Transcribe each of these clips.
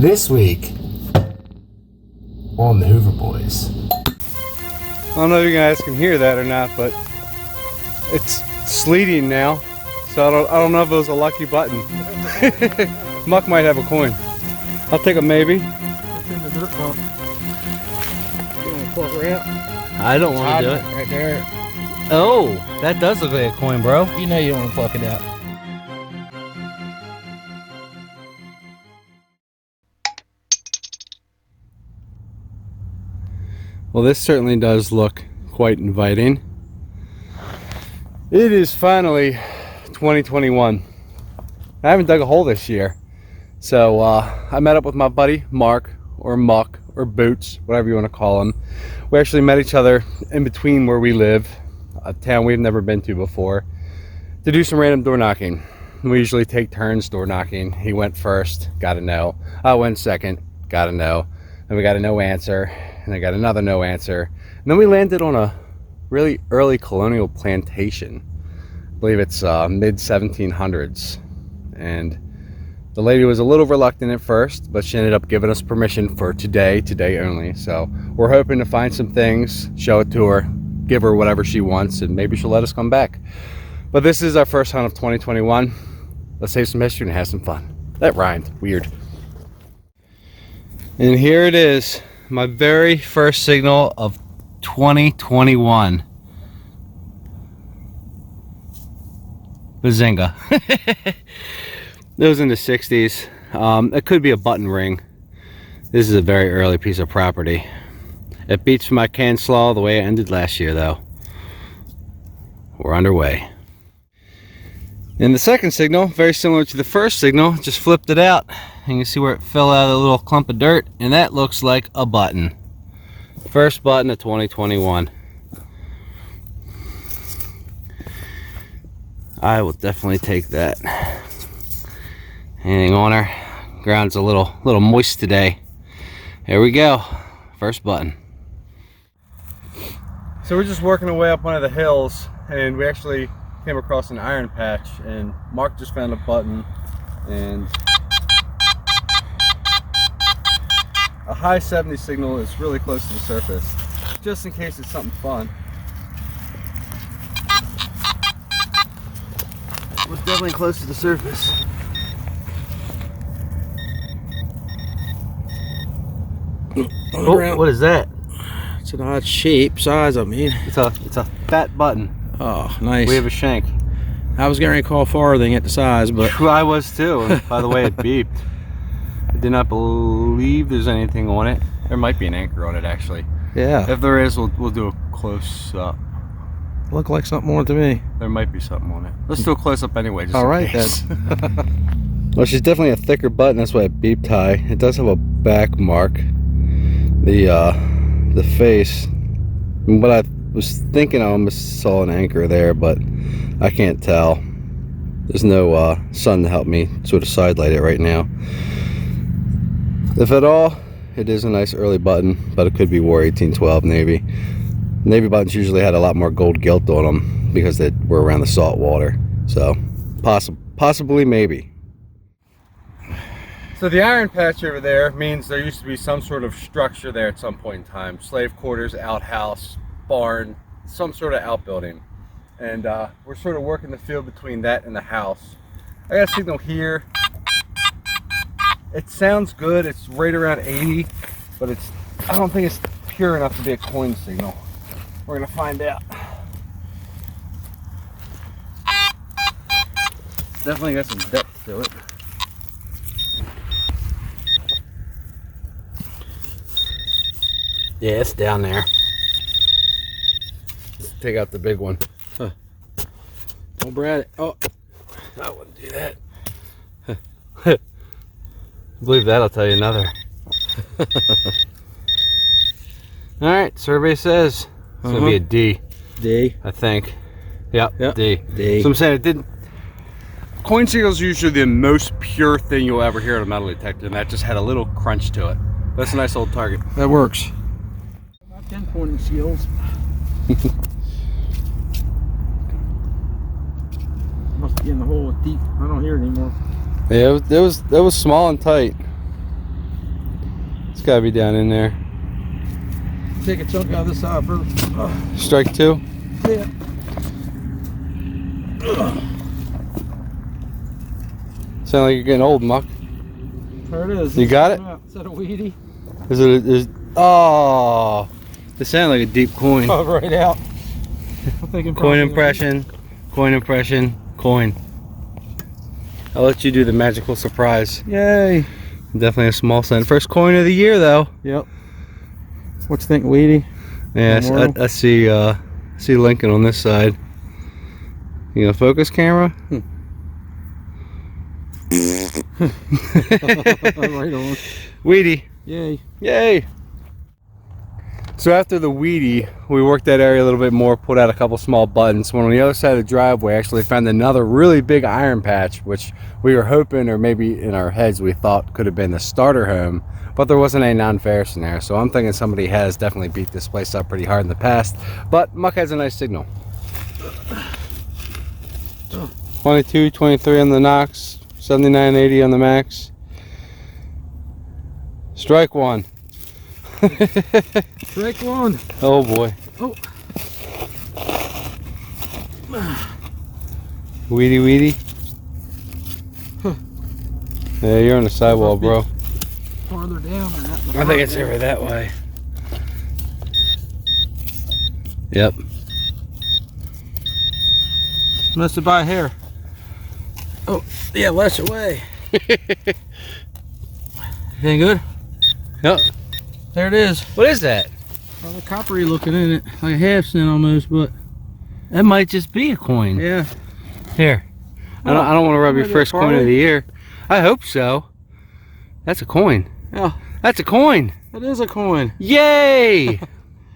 This week on the Hoover Boys. I don't know if you guys can hear that or not, but it's sleeting now, so I don't know if it was a lucky button. Muck might have a coin. I'll take a maybe. It's in the dirt pump. You want to pluck her out? I don't want to do it. Right there. Oh, that does look like a coin, bro. You know you want to pluck it out. Well, this certainly does look quite inviting. It is finally 2021. I haven't dug a hole this year. So I met up with my buddy Mark, or Muck, or Boots, whatever you want to call him. We actually met each other in between where we live, a town we've never been to before, to do some random door knocking. We usually take turns door knocking. He went first, got a no. I went second, got a no. And we got a no answer, and I got another no answer. And then we landed on a really early colonial plantation. I believe it's mid 1700s. And the lady was a little reluctant at first, but she ended up giving us permission for today only. So we're hoping to find some things, show it to her, give her whatever she wants, and maybe she'll let us come back. But this is our first hunt of 2021. Let's save some history and have some fun. That rhymed. Weird. And here it is, my very first signal of 2021. Bazinga. It was in the 60s. It could be a button ring. This is a very early piece of property. It beats my can slaw the way it ended last year, though. We're underway. And the second signal, very similar to the first signal, just flipped it out. And you can see where it fell out of a little clump of dirt, and that looks like a button. First button of 2021. I will definitely take that. Hang on her. Ground's a little moist today. Here we go. First button. So we're just working our way up one of the hills, and we actually came across an iron patch, and Mark just found a button, and a high 70 signal is really close to the surface, just in case it's something fun. We're definitely close to the surface. Oh, what is that? It's an odd shape, size, I mean. It's a fat button. Oh, nice. We have a shank. I was going to call farthing at the size, but I was too. And by the way, it beeped. I did not believe there's anything on it. There might be an anchor on it, actually. yeah, If there is, we'll do a close up. looked like something on it to me. There might be something on it. Let's do a close up anyway. Just All in right, case. then. Well, she's definitely a thicker button. That's why it beeped high. It does have a back mark. The face. But I was thinking I almost saw an anchor there, but I can't tell. There's no sun to help me sort of sidelight it right now. If at all, it is a nice early button, but it could be War 1812 Navy. Navy buttons usually had a lot more gold gilt on them because they were around the salt water. So possibly, maybe. So the iron patch over there means there used to be some sort of structure there at some point in time. Slave quarters, outhouse, barn, some sort of outbuilding. And we're sort of working the field between that and the house. I got a signal here. It sounds good. It's right around 80, but I don't think it's pure enough to be a coin signal. We're gonna find out. Definitely got some depth to it. Yeah, it's down there. Let's take out the big one. Huh. Oh, Brad. Oh, I wouldn't do that. Believe that, I'll tell you another. Alright, survey says it's gonna be a D. D. I think. Yep. D. D. So I'm saying it didn't. Coin signals are usually the most pure thing you'll ever hear on a metal detector, and that just had a little crunch to it. That's a nice old target. That works. About 10 pointing skills. Must be in the hole deep. I don't hear it anymore. Yeah, that was small and tight. It's gotta be down in there. Take a chunk out of this side first. Strike two. Yeah. Sound like you're getting old, Muck. There it is. You got it? Is that a weedy? Oh, it sounded like a deep coin. Oh, right out. I'm thinking Coin impression, coin impression, coin. I'll let you do the magical surprise. Yay. Definitely a small cent. First coin of the year, though. Yep. What you think, weedy? Yes, I see. See Lincoln on this side. You gonna focus camera? Right on. Weedy. Yay. Yay. So after the weedy, we worked that area a little bit more, pulled out a couple small buttons. When on the other side of the driveway, actually found another really big iron patch, which we were hoping, or maybe in our heads we thought could have been the starter home, but there wasn't a non-ferrous in there. So I'm thinking somebody has definitely beat this place up pretty hard in the past, but Muck has a nice signal. 22, 23 on the Knox, 79, 80 on the Max. Strike one. Strike one. Oh boy. Oh. Weedy, weedy. Huh. Yeah, you're on the sidewall, bro. Farther down than that. I think it's over that way. Yep. Must have by hair. Oh, yeah, less away. Anything good? Yep. There it is. What is that? Well, coppery looking in it, like a half cent almost, but That might just be a coin. yeah. Here. I don't want to rub your Maybe a first coin of parlay? the year. I hope so. That's a coin. Yeah, That's a coin. it is a coin. Yay!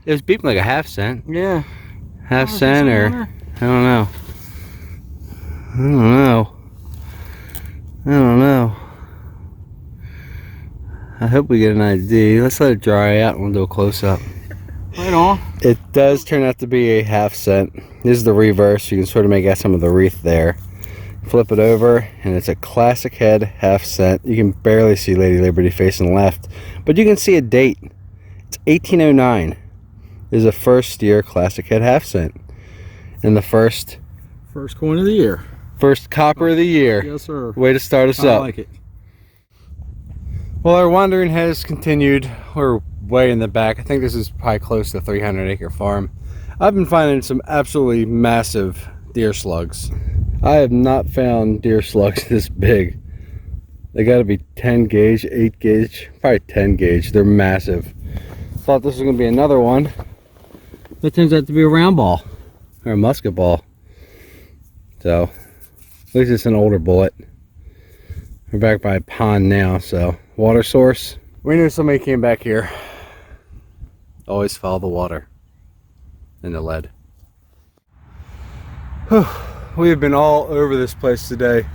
It was beeping like a half cent. Yeah. Half Oh, is cent there or something on I don't know. I don't know. I don't know. I hope we get an ID. Let's let it dry out and we'll do a close-up. there? Right on. It does turn out to be a half cent. This is the reverse. You can sort of make out some of the wreath there. Flip it over and it's a classic head half cent. You can barely see Lady Liberty facing left, but you can see a date. It's 1809. This is a first year classic head half cent. And the first Coin of the year. copper of the year. Yes, sir. Way to start us I up. like it. Well, our wandering has continued. We're way in the back. I think this is probably close to a 300-acre farm. I've been finding some absolutely massive deer slugs. I have not found deer slugs this big. They got to be 10 gauge, 8 gauge, probably 10 gauge. They're massive. Thought this was going to be another one. That turns out to be a round ball or a musket ball. So, at least it's an older bullet. We're back by a pond now, so water source. We knew somebody came back here. Always follow the water and the lead. Whew. We have been all over this place today.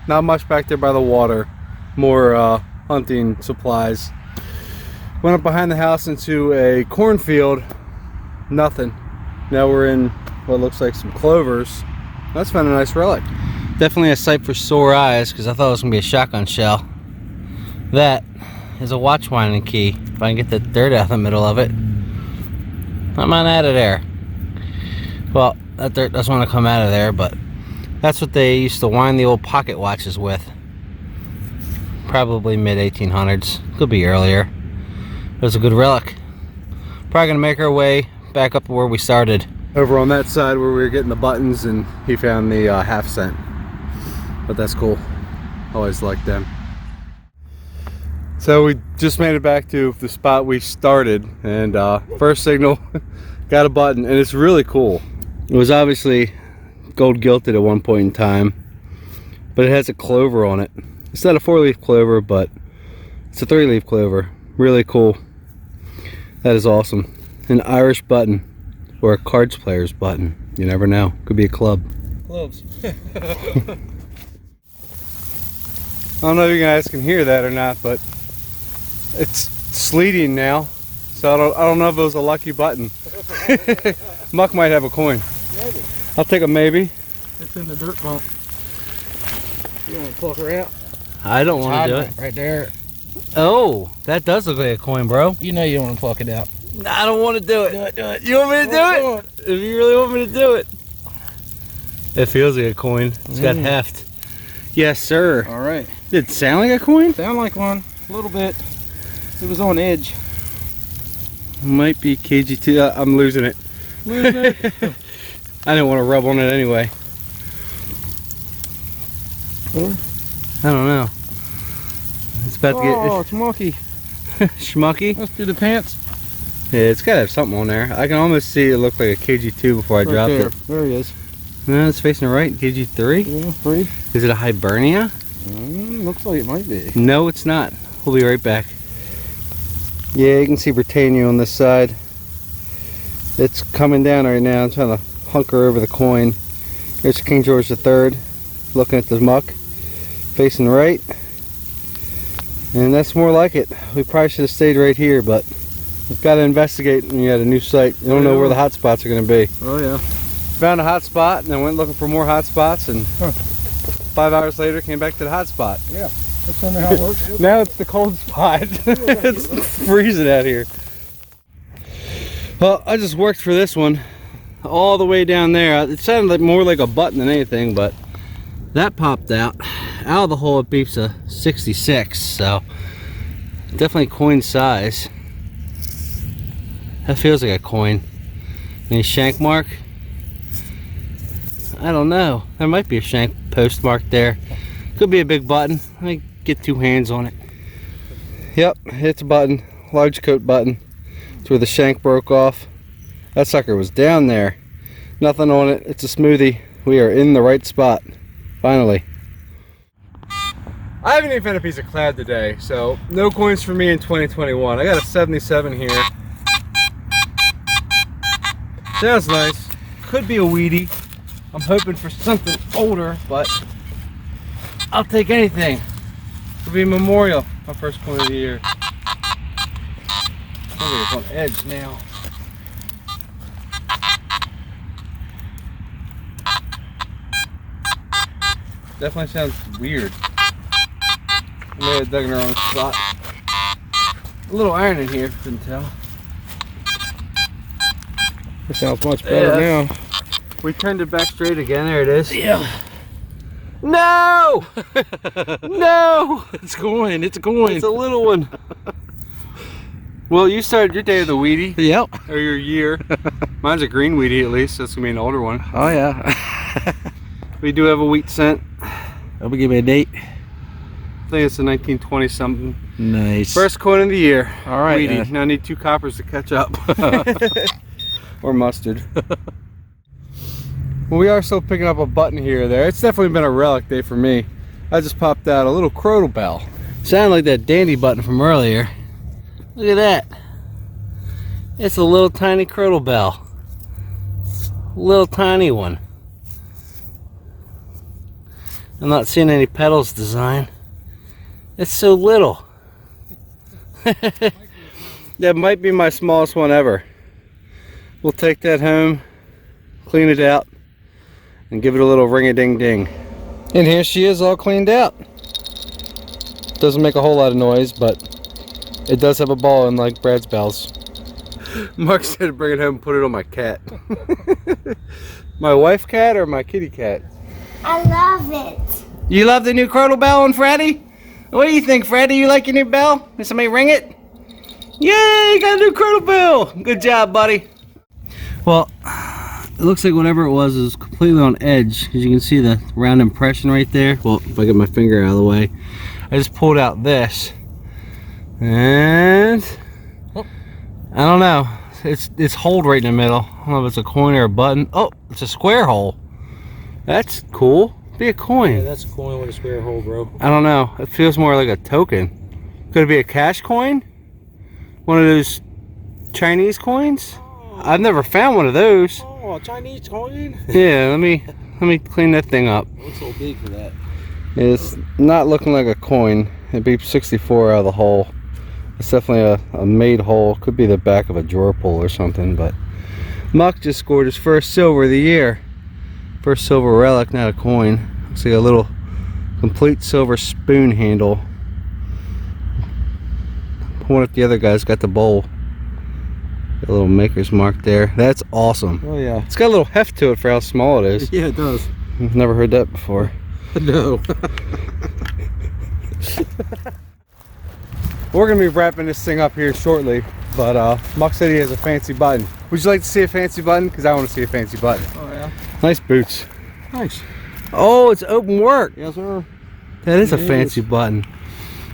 Not much back there by the water. More hunting supplies. Went up behind the house into a cornfield. Nothing. Now we're in what looks like some clovers. That's found a nice relic. Definitely a sight for sore eyes because I thought it was going to be a shotgun shell. That is a watch winding key. If I can get the dirt out of the middle of it. I'm on out of there. Well, that dirt doesn't want to come out of there, but that's what they used to wind the old pocket watches with. Probably mid-1800s. Could be earlier. It was a good relic. Probably going to make our way back up where we started. Over on that side where we were getting the buttons, and he found the half cent. But that's cool. Always liked them. So we just made it back to the spot we started, and first signal, got a button, and it's really cool. It was obviously gold gilded at one point in time, but it has a clover on it. It's not a 4-leaf clover, but it's a 3-leaf clover. Really cool. That is awesome. An Irish button, or a cards player's button. You never know. Could be a club. Clubs. I don't know if you guys can hear that or not, but it's sleeting now, so I don't know if it was a lucky button. Muck might have a coin. Maybe. I'll take a maybe. It's in the dirt bump. You want to pluck her out? I don't want to do it. Right there. Oh, that does look like a coin, bro. You know you don't want to pluck it out. I don't want to do it. Do it, do it. You want me to do it? If you really want me to do it. It feels like a coin. It's got heft. Yes, sir. All right. Did it sound like a coin? Sound like one. A little bit. It was on edge. Might be KG2. I'm losing it. Losing it. I didn't want to rub on it anyway. I don't know. It's about to get. Oh, it's mucky. Schmucky. Let's do the pants. Yeah, it's got to have something on there. I can almost see it look like a KG2 before I dropped there. it. There he is. No, it's facing right. KG3? Yeah, breed. Is it a Hibernia? Looks like it might be. No, it's not. We'll be right back. Yeah, you can see Britannia on this side. It's coming down right now. I'm trying to hunker over the coin. There's King George III looking at the muck, facing right. And that's more like it. We probably should have stayed right here, but we've got to investigate when you got a new site. You don't know where the hot spots are going to be. Oh yeah. Found a hot spot and then went looking for more hot spots, and 5 hours later came back to the hot spot. Yeah. That's how it works. Now it's the cold spot. It's freezing out here. Well, I just worked for this one all the way down there. It sounded like more like a button than anything, but that popped out. Out of the hole it beeps a 66, so definitely coin size. That feels like a coin. Any shank mark? I don't know. There might be a shank postmark there. Could be a big button. Let me get 2 hands on it. Yep, it's a button. Large coat button. It's where the shank broke off. That sucker was down there. Nothing on it. It's a smoothie. We are in the right spot. Finally. I haven't even found a piece of clad today, so no coins for me in 2021. I got a 77 here. Sounds nice. Could be a weedy. I'm hoping for something older, but I'll take anything. It'll be Memorial, my first coin of the year. Maybe it's on edge now. Definitely sounds weird. I may have dug in the wrong spot. A little iron in here, couldn't tell. It sounds much better now. We turned it back straight again. There it is. Yeah. No! No! It's a coin. It's a coin. It's a little one. Well, you started your day of the weedy. Yep. Or your year. Mine's a green weedy at least. That's going to be an older one. Oh yeah. We do have a wheat scent. That'll give me a date. I think it's a 1920 something. Nice. First coin of the year. All right. Weedy. Now I need 2 coppers to catch up. Or mustard. Well, we are still picking up a button here or there. It's definitely been a relic day for me. I just popped out a little crotal bell. Sounded like that dandy button from earlier. Look at that. It's a little tiny crotal bell. Little tiny one. I'm not seeing any petals design. It's so little. That might be my smallest one ever. We'll take that home, clean it out, and give it a little ring-a-ding-ding. And here she is, all cleaned out. Doesn't make a whole lot of noise, but it does have a ball in, like Brad's bells. Mark said to bring it home and put it on my cat. My wife cat or my kitty cat? I love it. You love the new crotal bell on Freddy? What do you think, Freddy? You like your new bell? Did somebody ring it? Yay, got a new crotal bell. Good job, buddy. Well, it looks like whatever it was is completely on edge, as you can see the round impression right there. Well, if I get my finger out of the way, I just pulled out this, and I don't know. It's holed right in the middle. I don't know if it's a coin or a button. Oh, it's a square hole. That's cool. Be a coin. Yeah, that's a coin with a square hole, bro. I don't know. It feels more like a token. Could it be a cash coin? One of those Chinese coins? I've never found one of those. Oh, a Chinese coin? Yeah, let me clean that thing up. It looks so big for that. It's not looking like a coin. It beeps 64 out of the hole. It's definitely a made hole. Could be the back of a drawer pull or something, but Muck just scored his first silver of the year. First silver relic, not a coin. Looks like a little complete silver spoon handle. wonder if the other guy's got the bowl. Got a little maker's mark there. That's awesome. Oh yeah. It's got a little heft to it for how small it is. Yeah, it does. I've never heard that before. No. We're gonna be wrapping this thing up here shortly, but Muck said he has a fancy button. Would you like to see a fancy button? Because I want to see a fancy button. Oh yeah. Nice boots. Nice. Oh, it's open work. Yes, sir. That is a It fancy is. button.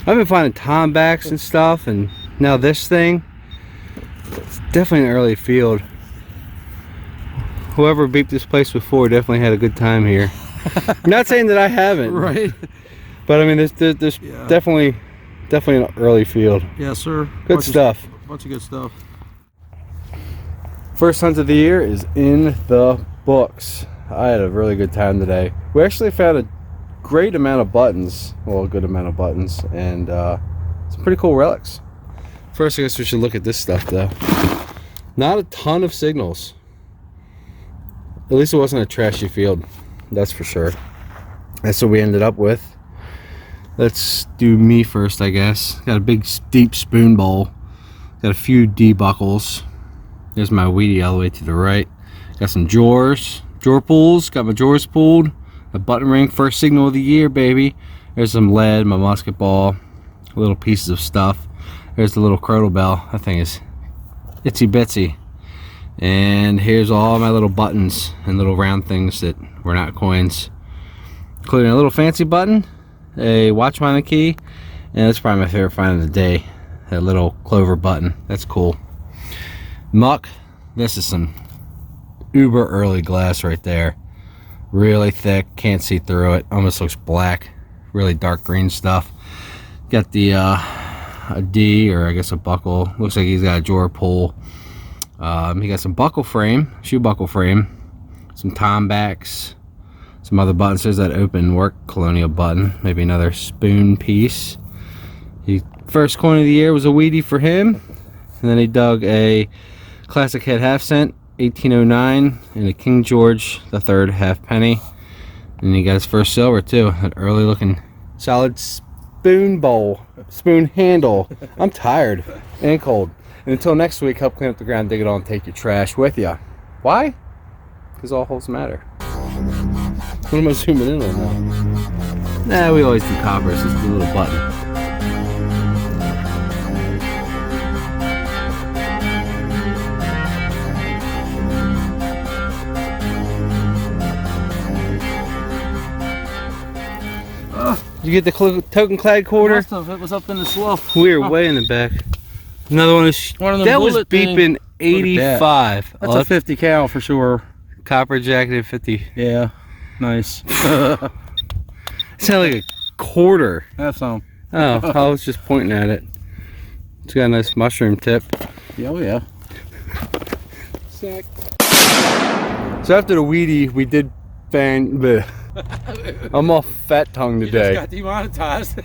I've been finding tom backs and stuff, and now this thing. It's definitely an early field. Whoever beeped this place before definitely had a good time here. Not saying that I haven't. Right. But I mean, there's Yeah. definitely an early field. Yes, sir. Good stuff. Bunch of good stuff. First hunt of the year is in the books. I had a really good time today. We actually found a great amount of buttons. Well, a good amount of buttons, and some pretty cool relics. First, I guess we should look at this stuff though. Not a ton of signals. At least it wasn't a trashy field. That's for sure. That's what we ended up with. Let's do me first, I guess. Got a big deep spoon bowl. Got a few D buckles. There's my weedy all the way to the right. Got some drawers, drawer pulls. Got my drawers pulled. A button ring, first signal of the year, baby. There's some lead, my musket ball, little pieces of stuff. There's the little cradle bell. That thing is itsy bitsy. And here's all my little buttons and little round things that were not coins, including a little fancy button, a watch miner key, and that's probably my favorite find of the day, that little clover button. That's cool. Muck, this is some uber early glass right there. Really thick, can't see through it, almost looks black. Really dark green stuff. Got the a D, or I guess a buckle. Looks like he's got a drawer pull. He got some buckle frame, shoe buckle frame, some tom backs, some other buttons. There's that open work Colonial button, maybe another spoon piece. First coin of the year was a weedy for him, and then he dug a classic head half cent, 1809, and a King George III halfpenny, and he got his first silver too. An early looking solid spoon bowl, spoon handle. I'm tired and cold. And until next week, help clean up the ground, dig it all, and take your trash with you. Why? Because all holes matter. What am I zooming in on now? Nah, we always do coppers. Just the little button. Did you get the token clad quarter? Most of it was up in the slough. We were way in the back. Another one is that was beeping 85. That's a 50 cal for sure. Copper jacketed 50. Yeah, nice. It sounded like a quarter. Have some. Oh, I was just pointing at it. It's got a nice mushroom tip. Yeah, oh yeah. Sick. So after the weedy, we did I'm all fat tongue today. Got demonetized.